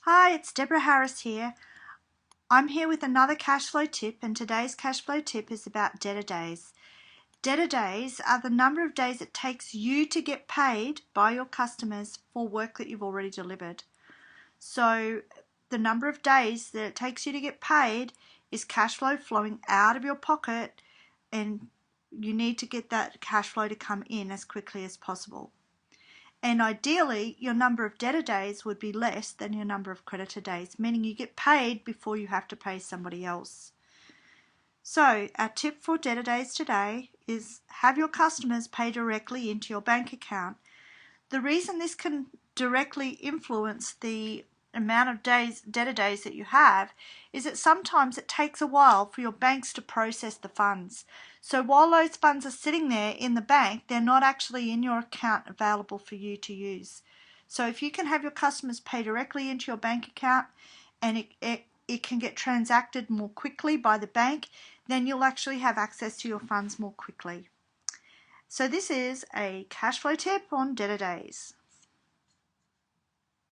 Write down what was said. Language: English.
Hi, it's Deborah Harris here. I'm here with another cash flow tip, and today's cash flow tip is about debtor days. Debtor days are the number of days it takes you to get paid by your customers for work that you've already delivered. So the number of days that it takes you to get paid is cash flow flowing out of your pocket, and you need to get that cash flow to come in as quickly as possible. And ideally, your number of debtor days would be less than your number of creditor days, meaning you get paid before you have to pay somebody else. So our tip for debtor days today is have your customers pay directly into your bank account. The reason this can directly influence the amount of debtor days that you have is that sometimes it takes a while for your banks to process the funds. So while those funds are sitting there in the bank, they're not actually in your account available for you to use. So if you can have your customers pay directly into your bank account and it can get transacted more quickly by the bank, then you'll actually have access to your funds more quickly. So this is a cash flow tip on debtor days.